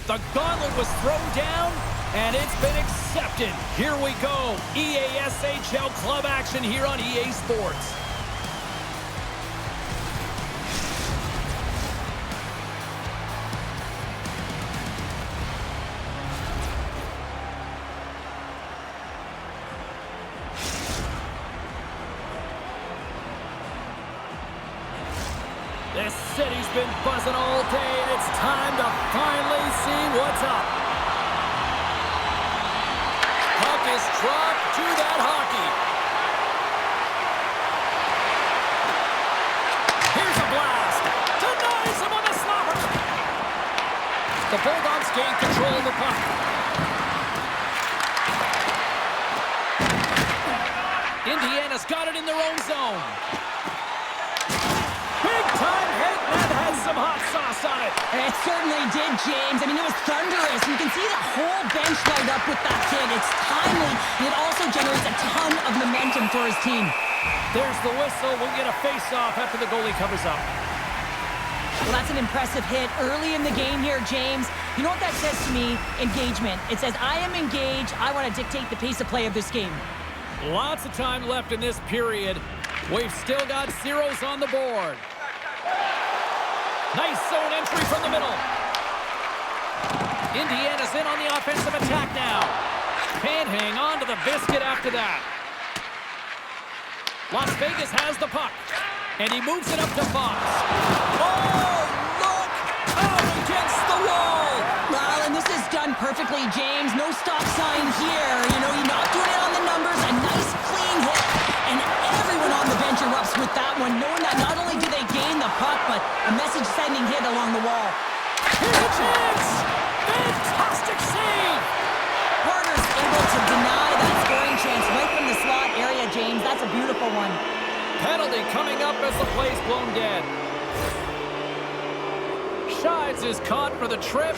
The gauntlet was thrown down, and it's been accepted. Here we go. AXHL club action here on EA Sports. This city's been buzzing all day, and it's time to finally see what's up. Puck is dropped to that hockey. Here's a blast. Denies him on the slapper. The Bulldogs gain control of the puck. Indiana's got it in their own zone. Big-time hit that has some hot sauce on it. It certainly did, James. I mean, it was thunderous. You can see the whole bench light up with that hit. It's timely, and it also generates a ton of momentum for his team. There's the whistle. We'll get a face-off after the goalie covers up. Well, that's an impressive hit early in the game here, James. You know what that says to me? Engagement. It says, I am engaged. I want to dictate the pace of play of this game. Lots of time left in this period. We've still got zeros on the board. Nice zone entry from the middle. Indiana's in on the offensive attack now. Can't hang on to the biscuit after that. Las Vegas has the puck. And he moves it up to Fox. Oh, look! Out against the wall! Well, and this is done perfectly, James. No stop sign here. You know, you're not doing it on the numbers. A nice, clean hit. And everyone on the bench erupts with that one, knowing that not only do they gain the puck, but a message-sending hit along the wall. Here's a chance! Fantastic save! Carter's able to deny that scoring chance right from the slot area, James. That's a beautiful one. Penalty coming up as the play's blown dead. Shives is caught for the trip,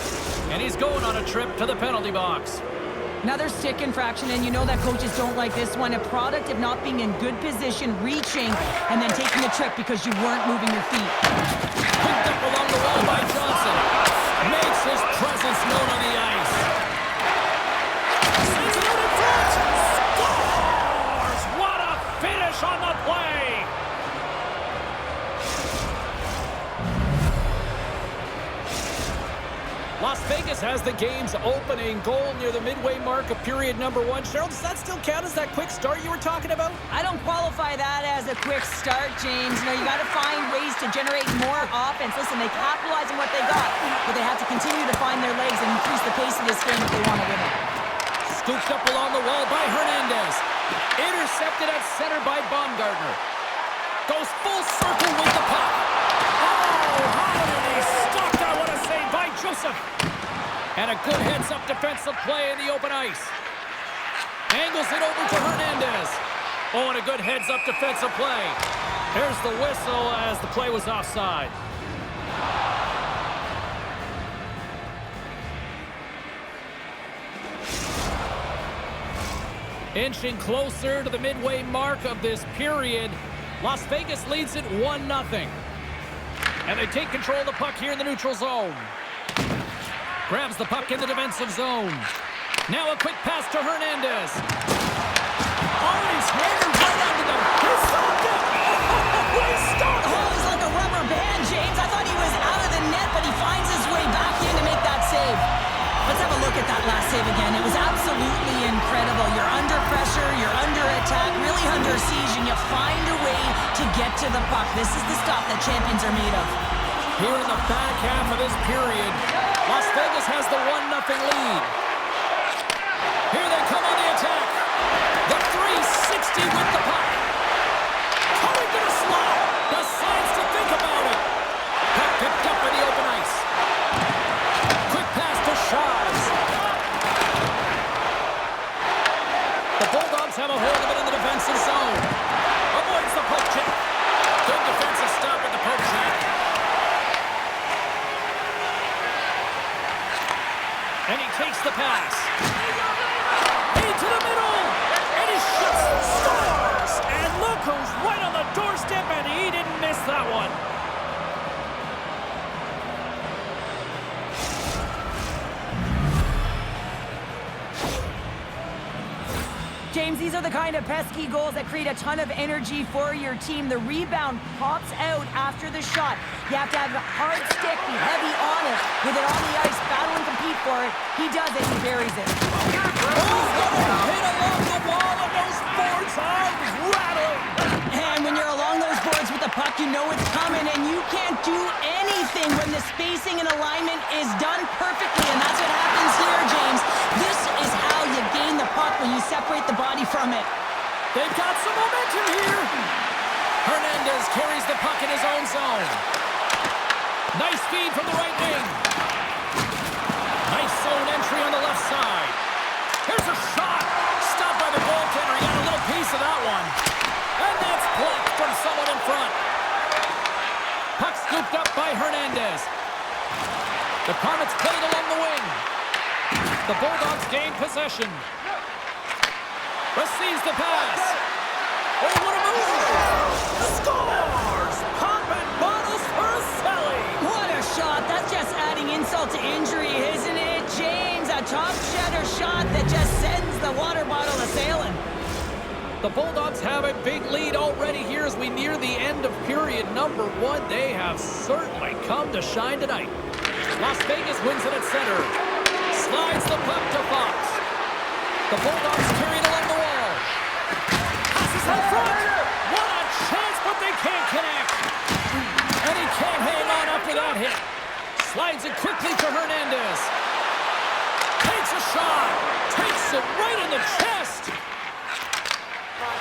and he's going on a trip to the penalty box. Another stick infraction, and you know that coaches don't like this one. A product of not being in good position, reaching, and then taking a trip because you weren't moving your feet. Picked up along the wall by Johnson. Makes his presence known on the ice. Sends it out in front. Scores! What a finish on the play! Las Vegas has the game's opening goal near the midway mark of period number 1. Cheryl, does that still count as that quick start you were talking about? I don't qualify that as a quick start, James. You know, you got to find ways to generate more offense. Listen, they capitalize on what they got, but they have to continue to find their legs and increase the pace of this game if they want to win it. Scooped up along the wall by Hernandez. Intercepted at center by Baumgartner. Goes full circle with the puck. Oh, how did he stop that? What a save by Joseph. And a good heads-up defensive play in the open ice. Angles it over to Hernandez. Oh, and a good heads-up defensive play. There's the whistle as the play was offside. Inching closer to the midway mark of this period. Las Vegas leads it 1-0. And they take control of the puck here in the neutral zone. Grabs the puck in the defensive zone. Now a quick pass to Hernandez. Oh, he's hammered right under them. He stopped it. Oh, he stopped it. Oh, he's like a rubber band, James. I thought he was out of the net, but he finds his way back in to make that save. Let's have a look at that last save again. It was absolutely incredible. You're under pressure, you're under attack, really under siege, and you find a way to get to the puck. This is the stuff that champions are made of. Here in the back half of this period, Las Vegas has the 1-0 lead. Here they come on the attack. The 360 with the puck. Coming to the slot. Decides to think about it. Puck picked up in the open ice. Quick pass to Shives. The Bulldogs have a hold of it in the defensive zone. Avoids the poke check. Good defensive stop with the poke check. And he takes the pass. Into the middle. And he shoots. Scores. And look who's right on the doorstep, and he didn't miss that one. James, these are the kind of pesky goals that create a ton of energy for your team. The rebound pops out after the shot. You have to have a hard stick, be heavy on it, with it on the ice, battle and compete for it. He does it, he buries it. Oh, hit along the wall, and those boards are rattling. And when you're along those boards with the puck, you know it's coming, and you can't do anything when the spacing and alignment is done perfectly, and that's what happens here, James. This is how you gain the puck when you separate the body from it. They've got some momentum here. Hernandez carries the puck in his own zone. Nice feed from the right wing. Nice zone entry on the left side. Here's a shot. Stopped by the goaltender. He got a little piece of that one. And that's blocked from someone in front. Puck scooped up by Hernandez. The Comets played along the wing. The Bulldogs gain possession. Receives the pass. Oh, what a move! Scores! Popping bottles for a Selly. What a shot. That's just adding insult to injury, isn't it, James? A top shutter shot that just sends the water bottle a-sailing. The Bulldogs have a big lead already here as we near the end of period number 1. They have certainly come to shine tonight. Las Vegas wins it at center. Slides the puck to Fox. The Bulldogs carry it along the wall. Passes in front. What a chance, but they can't connect. And he can't hang on after that hit. Slides it quickly to Hernandez. Takes a shot. Takes it right in the chest.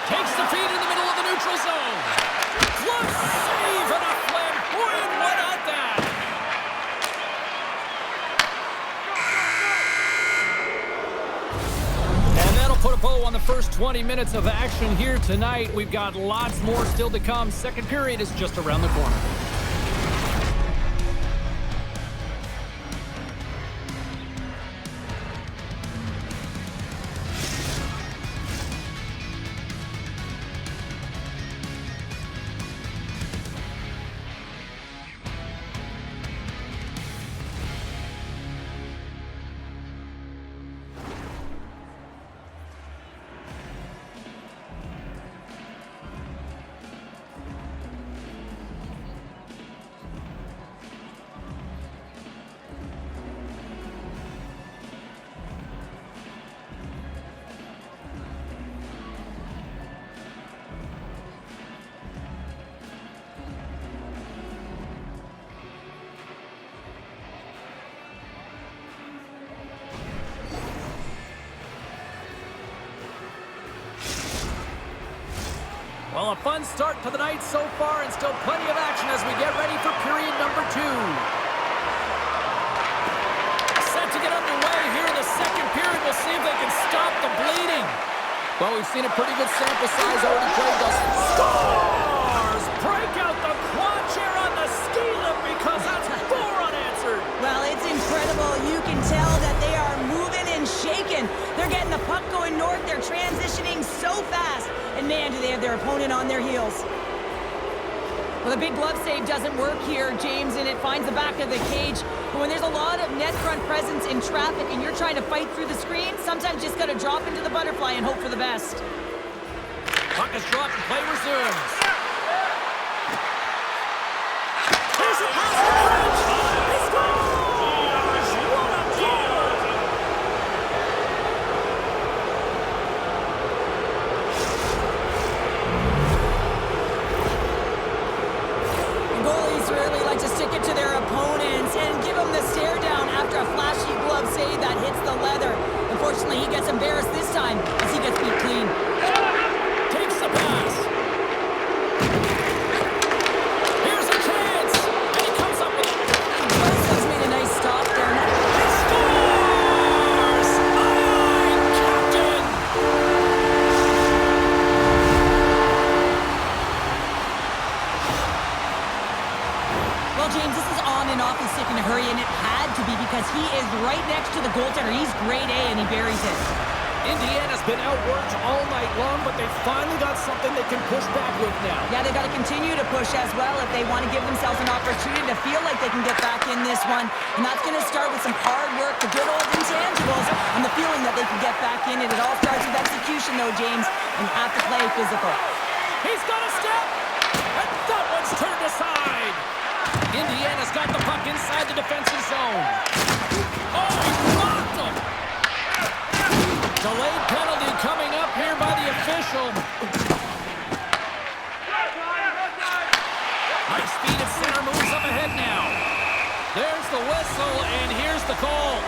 Takes the feed in the middle of the neutral zone. Glove save and a flamboyant one at that. And that'll put a bow on the first 20 minutes of action here tonight. We've got lots more still to come. Second period is just around the corner. Well, a fun start to the night so far, and still plenty of action as we get ready for period number 2. Set to get underway here in the second period. We'll see if they can stop the bleeding. Well, we've seen a pretty good sample size already played thus. Scores! Break out the quad chair on the ski lift because that's 4 unanswered. Well, it's incredible. You can tell that they are moving and shaking. They're getting the puck going north. They're transitioning so fast. And man, do they have their opponent on their heels. Well, the big glove save doesn't work here, James, and it finds the back of the cage. But when there's a lot of net front presence in traffic and you're trying to fight through the screen, sometimes you just got to drop into the butterfly and hope for the best. Puck is dropped and play resumes. Here's a pass to French. He scores! What a goal! Goalies really like to stick it to their opponents and give them the stare down after a flashy glove save that hits the leather. Unfortunately, he gets embarrassed this time as he gets beat clean. Takes the pass. Here's a chance. And he comes up with it. Joseph's made a nice stop there. He scores! Aye, Captain! Well, James, this is on and off his stick in a hurry, and it had to be because he is right next to the goaltender. He's grade A, and he buries it. Indiana's been outworked all night long, but they finally got something they can push back with now. Yeah, they got to continue to push as well if they want to give themselves an opportunity to feel like they can get back in this one. And that's going to start with some hard work, the good old intangibles, and the feeling that they can get back in it. It all starts with execution, though, James, and you have to play physical. He's got a step, and that one's turned aside. Indiana's got the puck inside the defensive zone. Oh, he blocked him. Delayed penalty coming up here by the official. High speed at center moves up ahead now. There's the whistle, and here's the call.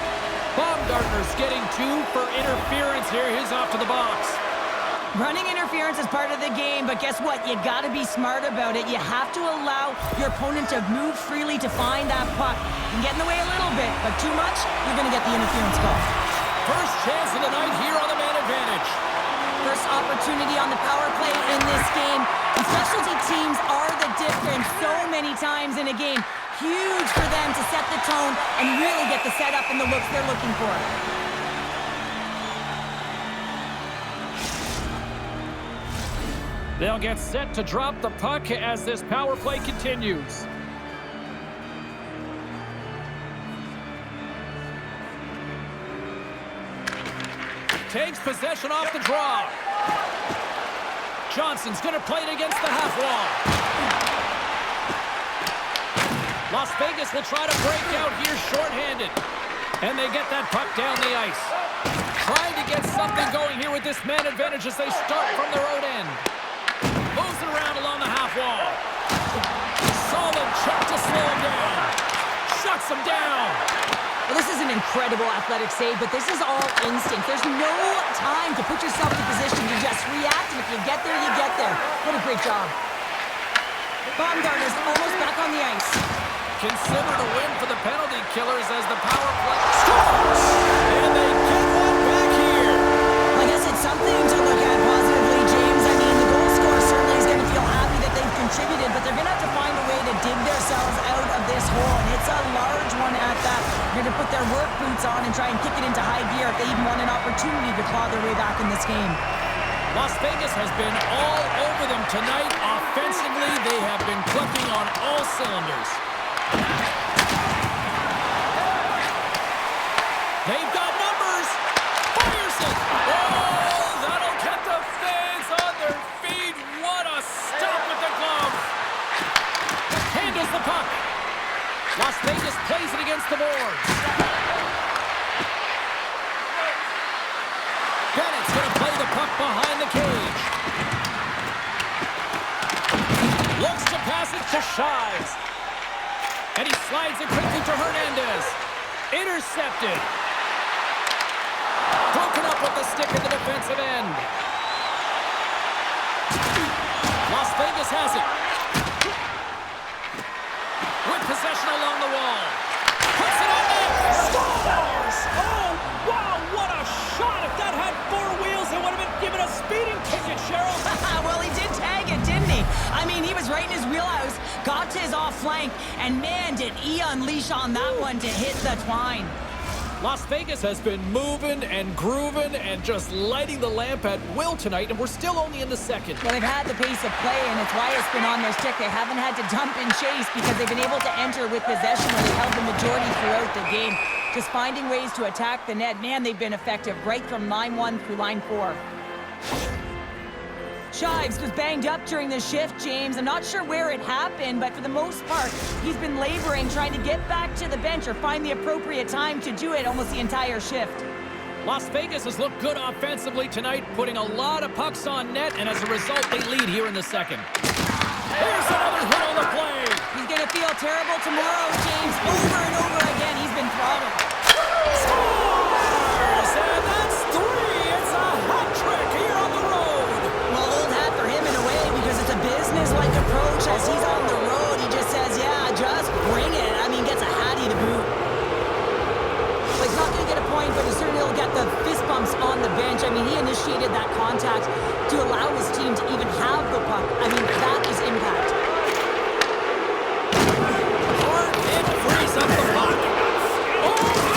Baumgartner's getting 2 for interference here. He's off to the box. Running interference is part of the game, but guess what? You got to be smart about it. You have to allow your opponent to move freely to find that puck. You can get in the way a little bit, but too much, you're going to get the interference call. First chance of the night here on the man advantage. First opportunity on the power play in this game. And specialty teams are the difference so many times in a game. Huge for them to set the tone and really get the setup and the looks they're looking for. They'll get set to drop the puck as this power play continues. Takes possession off the draw. Johnson's going to play it against the half wall. Las Vegas will try to break out here shorthanded. And they get that puck down the ice. Trying to get something going here with this man advantage as they start from their own end. Moves it around along the half wall. Solid check to slow him down. Shuts him down. Well, this is an incredible athletic save, but this is all instinct. There's no time to put yourself in position to just react, and if you get there, you get there. What a great job. Baumgartner's almost back on the ice. Considered a win for the penalty killers as the power play scores. And they get one back here. I guess it's something to look at positively, James. I mean, the goal scorer certainly is going to feel happy that they've contributed, but they're going to have to find a way to dig themselves out of this hole, and it's a large one at that. They're going to put their work boots on and try and kick it into high gear if they even want an opportunity to claw their way back in this game. Las Vegas has been all over them tonight. Offensively, they have been clicking on all cylinders. They've got numbers. Fires it. Oh, that'll get the fans on their feet. What a stop with the glove. Handles the puck. Las Vegas plays it against the boards. Bennett's going to play the puck behind the cage. Looks to pass it to Shives. And he slides it quickly to Hernandez. Intercepted. Broken up with the stick in the defensive end. Las Vegas has it. With possession along the wall. Puts it on net. Scores! Oh, wow, what a shot. If that had 4 wheels, it would have been given a speeding ticket, Cheryl. Well, he did tag it, didn't he? I mean, he was right in his wheelhouse, got to his off flank, and man, did he unleash on that one to hit the twine. Las Vegas has been moving and grooving and just lighting the lamp at will tonight, and we're still only in the second. Well, they've had the pace of play, and it's why it's been on their stick. They haven't had to dump and chase because they've been able to enter with possession where they've held the majority throughout the game. Just finding ways to attack the net. Man, they've been effective right from line 1 through line 4. Shives was banged up during the shift, James. I'm not sure where it happened, but for the most part, he's been laboring, trying to get back to the bench or find the appropriate time to do it almost the entire shift. Las Vegas has looked good offensively tonight, putting a lot of pucks on net, and as a result, they lead here in the second. Here's another hit on the play. He's going to feel terrible tomorrow, James. Over and over again, he's been throttled. Scores! And that's 3. It's a hat trick here on the road. Well, old hat for him in a way because it's a business-like approach. As he's on the road, he just says, yeah, just bring it. I mean, gets a hattie to boot. Well, he's not going to get a point, but he certainly will get the fist bumps on the bench. I mean, he initiated that contact to allow his team to even have the puck. I mean, that is impact. Hard hit frees up the puck. Oh,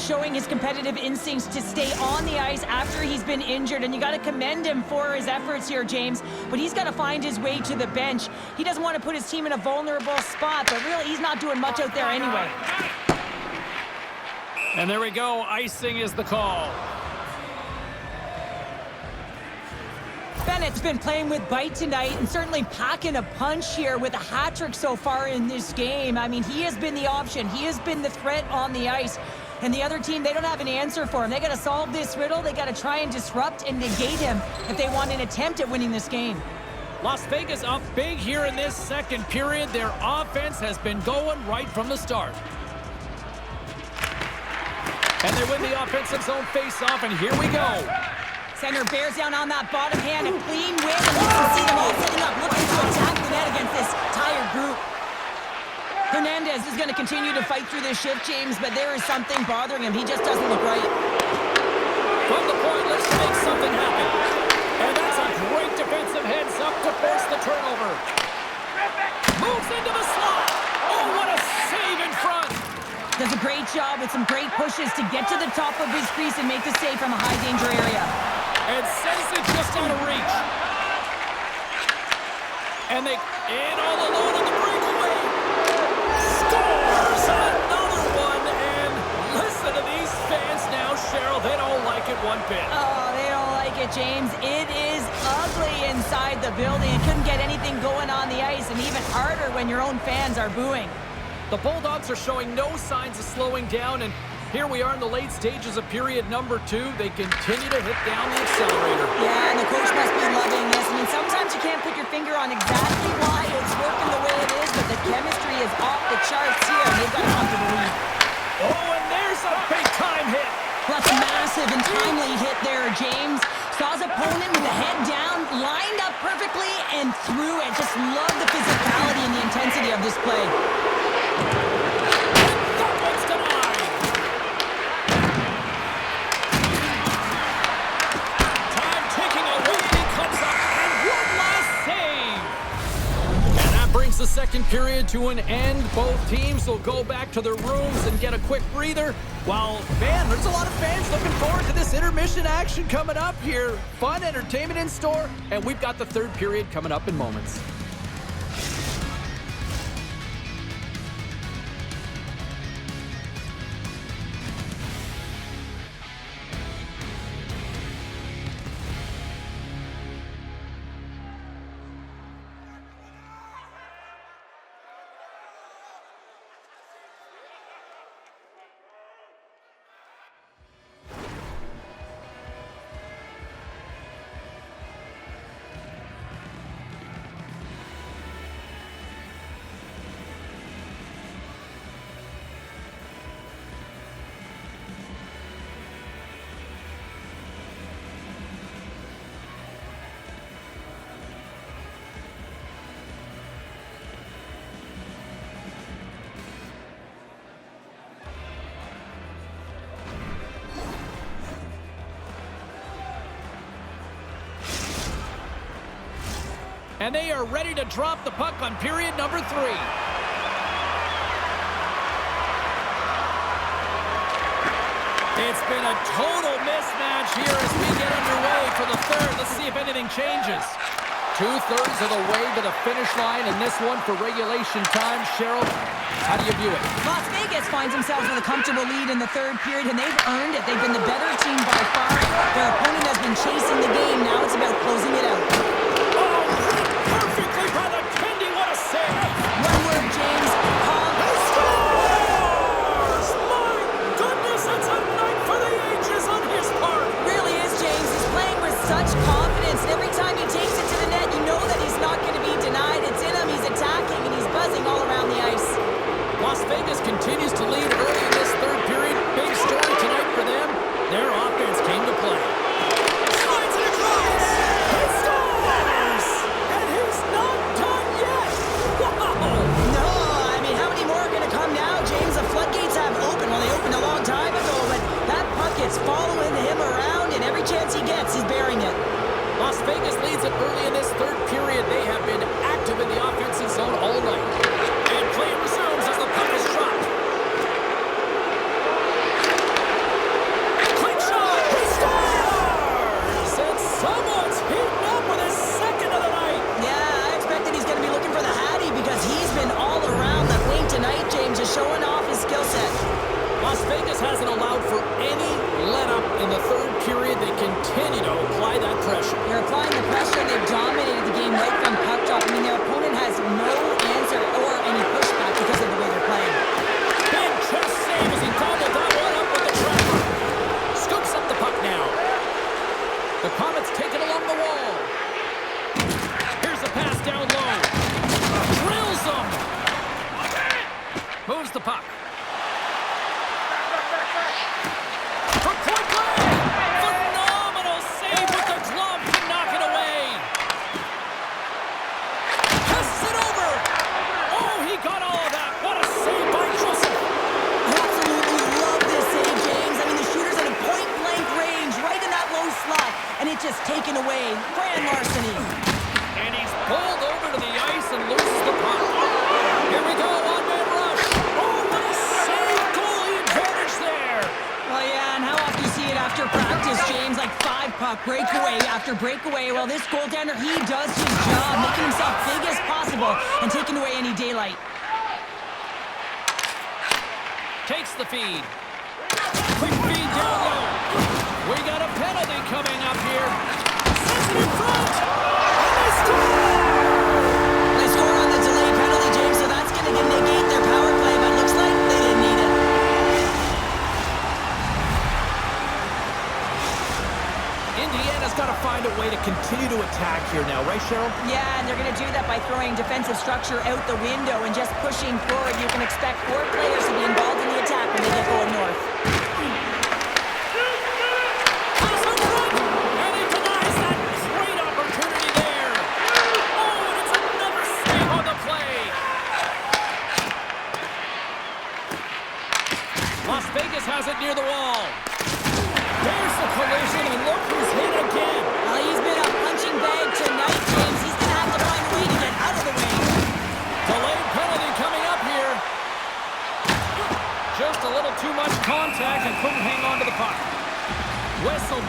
showing his competitive instincts to stay on the ice after he's been injured, and you got to commend him for his efforts here, James. But he's got to find his way to the bench. He doesn't want to put his team in a vulnerable spot, but really he's not doing much out there anyway. And there we go. Icing is the call. Bennett's been playing with bite tonight and certainly packing a punch here with a hat trick so far in this game. I mean, he has been the option. He has been the threat on the ice. And the other team, they don't have an answer for him. They got to solve this riddle. They got to try and disrupt and negate him if they want an attempt at winning this game. Las Vegas up big here in this second period. Their offense has been going right from the start. And they win the offensive zone face-off, and here we go. Center bears down on that bottom hand, a clean win, and you can see them all filling up, looking to attack the net against this tired group. Hernandez is going to continue to fight through this shift, James, but there is something bothering him. He just doesn't look right. From the point, let's make something happen. And that's a great defensive heads up to force the turnover. Moves into the slot. Oh, what a save in front. Does a great job with some great pushes to get to the top of his crease and make the save from a high-danger area. And sends it just out of reach. And they in all alone on the breakaway. Scores another one. And listen to these fans now, Cheryl. They don't like it one bit. Oh, they don't like it, James. It is ugly inside the building. It couldn't get anything going on the ice, and even harder when your own fans are booing. The Bulldogs are showing no signs of slowing down, and here we are in the late stages of period number 2. They continue to hit down the accelerator. Yeah, and the coach must be loving this. I mean, sometimes you can't put your finger on exactly why it's working the way it is, but the chemistry is off the charts here, and they've got a comfortable lead. Oh, and there's a big-time hit. That's a massive and timely hit there, James. Saw his opponent with the head down, lined up perfectly, and threw it. Just love the physicality and the intensity of this play. That one's denied. Time ticking away. Comes up, and one last save. And that brings the second period to an end. Both teams will go back to their rooms and get a quick breather. While, man, there's a lot of fans looking forward to this intermission action coming up here. Fun entertainment in store, and we've got the third period coming up in moments. And they are ready to drop the puck on period number 3. It's been a total mismatch here as we get underway for the third. Let's see if anything changes. 2/3 of the way to the finish line, and this one for regulation time. Cheryl, how do you view it? Las Vegas finds themselves with a comfortable lead in the third period, and they've earned it. They've been the better team by far. Their opponent has been chasing the game. Now it's about closing it out. Perfectly by the Kendi, what a save! One word, James. Calm. He scores! My goodness, it's a night for the ages on his part! Really is, James. He's playing with such confidence, and every time he takes it to the net, you know that he's not going to be denied. It's in him, he's attacking, and he's buzzing all around the ice. Las Vegas continues to lead early in this third period. Big story tonight for them. Their offense came to play. Slides it across! He scores! And he's not done yet! Wow! No, I mean, how many more are going to come now, James? The floodgates have opened. Well, they opened a long time ago, but that puck is following him around, and every chance he gets, he's burying it. Las Vegas leads it early in this third period. They have been active in the offensive zone all night. And play resumes as the puck is dropped. The Comets take it along the wall. Here's a pass down low. Drills them. Moves the puck. For point play. Phenomenal save with the glove to knock it away. Passes it over. Oh, he got all of that. What a save by Joseph. I absolutely love this save, James. I mean, the shooter's at a point-blank range, right in that low slot, and it's just taken away. Grand larceny. And he's pulled over to the ice and loses the puck. Here we go, one-man rush. Oh, what a save, goalie advantage there. Well, yeah, and how often you see it after practice, James, like 5-puck breakaway after breakaway. Well, this goaltender, he does his job, making himself big as possible and taking away any daylight. Takes the feed. Quick feed down low. We got a penalty coming up here. Sends it in front. And they score! They score on the delayed penalty, James, so that's going to negate their power play, but looks like they didn't need it. Indiana's got to find a way to continue to attack here now, right, Cheryl? Yeah, and they're going to do that by throwing defensive structure out the window and just pushing forward. You can expect 4 players to be involved in the attack when they get going north. Pass in front, and he denies that great opportunity there. Oh, and it's another save on the play. Las Vegas has it near the wall. There's the collision, and look who's hit again. Well, he's been a punching bag tonight, James. He's going to have to find a way to get out of the way. Delayed penalty coming up here. Just a little too much contact and couldn't hang on to the puck. Whistle.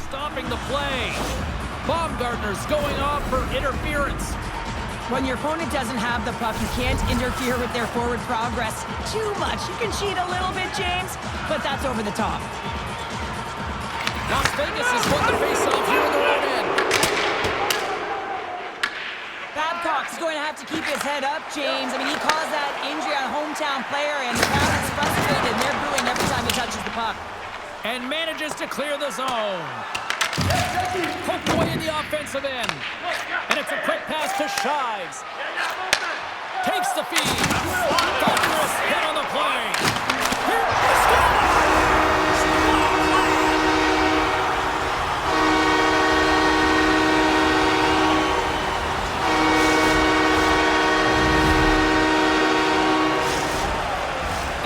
Stopping the play. Baumgartner's going off for interference. When your opponent doesn't have the puck, you can't interfere with their forward progress too much. You can cheat a little bit, James, but that's over the top. Las Vegas has won the faceoff here in the right end. Babcock's going to have to keep his head up, James. I mean, he caused that injury on a hometown player, and the crowd is frustrated, and they're booing every time he touches the puck. And manages to clear the zone. Poked away in the offensive end. And it's a quick pass to Shives. Takes the feed. Thunderous hit on the play. Here he scores!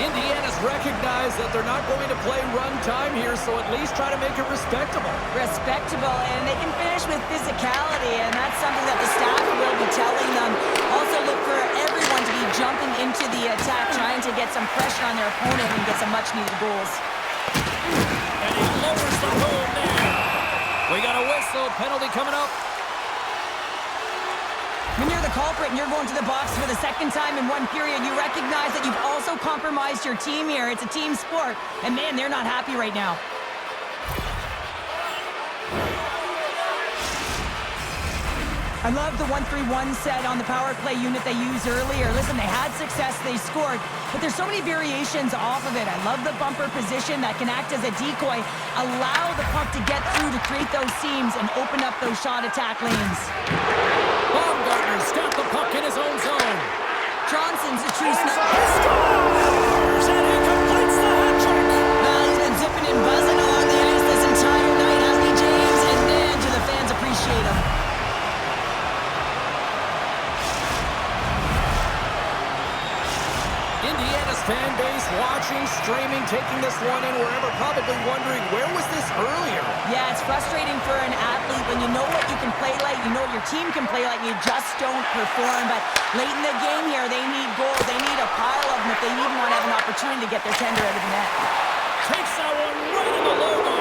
Indiana's recognized that they're not going to play run time here, so at least try to make it respectable. Respectable, and they can finish with physicality, and that's something that the staff will be telling them. Also look for everyone to be jumping into the attack, trying to get some pressure on their opponent and get some much-needed goals. And he lowers the home there. We got a whistle, penalty coming up. When you're the culprit and you're going to the box for the second time in one period, you recognize that you've also compromised your team here. It's a team sport, and man, they're not happy right now. I love the 1-3-1 set on the power play unit they used earlier. Listen, they had success, they scored, but there's so many variations off of it. I love the bumper position that can act as a decoy, allow the puck to get through to create those seams and open up those shot attack lanes. Baumgartner's got the puck in his own zone. Johnson's a true sniper. He scores, and he completes the hat trick. Well, he's been zipping and buzzing along the ice this entire night, hasn't he, James? And man, do the fans appreciate him. Indiana's fan base watching, streaming, taking this one in wherever, probably wondering, where was this earlier? Yeah, it's frustrating for an athlete when you know what you can play like, you know what your team can play like, you just don't perform. But late in the game here, they need goals. They need a pile of them if they even want to have an opportunity to get their tender out of the net. Takes that one right in the logo.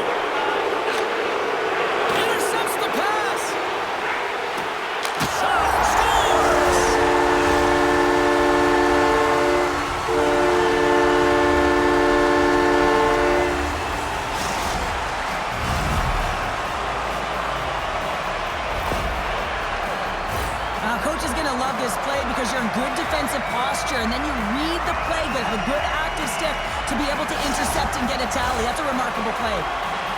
coach is going to love this play because you're in good defensive posture, and then you read the play with a good active stick to be able to intercept and get a tally. That's a remarkable play.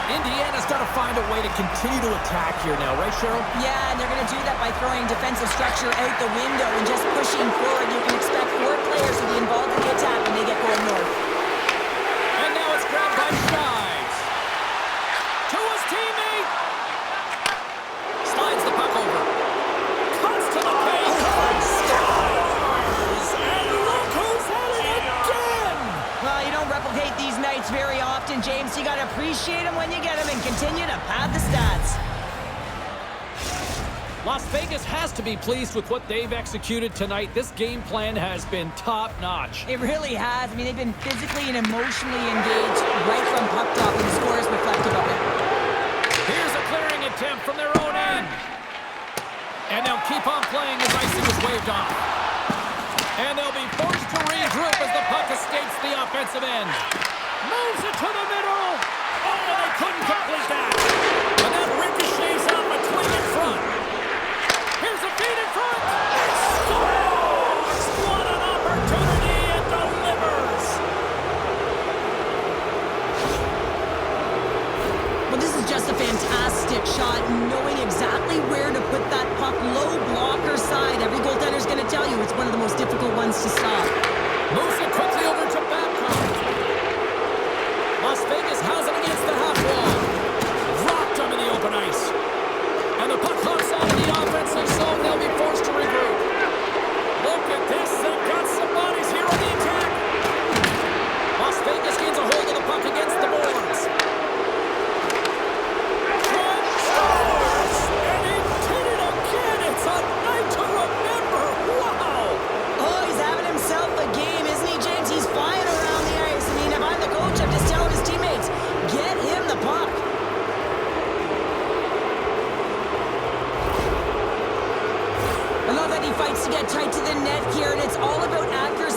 Indiana's got to find a way to continue to attack here now, right, Cheryl? Yeah, and they're going to do that by throwing defensive structure out the window and just pushing forward. You can expect 4 players to be involved in the attack when they get going north. And now it's grabbed by Shives. To his teammate. Slides the puck over. Cuts to the paint. Scores! And look who's at it again! Well, you don't replicate these nights very often, James. You got to appreciate them when you get them and continue to pad the stats. Las Vegas has to be pleased with what they've executed tonight. This game plan has been top-notch. It really has. I mean, they've been physically and emotionally engaged right from puck drop, and the score is reflective of it. Here's a clearing attempt from their own end. And they'll keep on playing as icing is waved off. And they'll be forced to regroup as the puck escapes the offensive end. Moves it to the middle. Oh, they couldn't complete that. And that ricochets out between in front. Here's a feed in front. And scores! What an opportunity and delivers. Well, this is just a fantastic shot, knowing exactly where to put that puck, low blocker side. Every goaltender's going to tell you it's one of the most difficult ones to stop. Moves it quickly over to Babcock. Las Vegas has it against the half wall. Dropped him in the open ice. And the puck hops out of the offensive zone. They'll be forced to regroup. Look at this. They've got some bodies here on the attack. Las Vegas gains a hold of the puck against the boards. Trent scores! And he did it again. It's a night to remember. Wow! Oh, he's having himself a game, isn't he, James? He's flying around the ice. I mean, if I'm the coach, I'm just telling his teammates, get him the puck. I love that he fights to get tight to the net here, and it's all about accuracy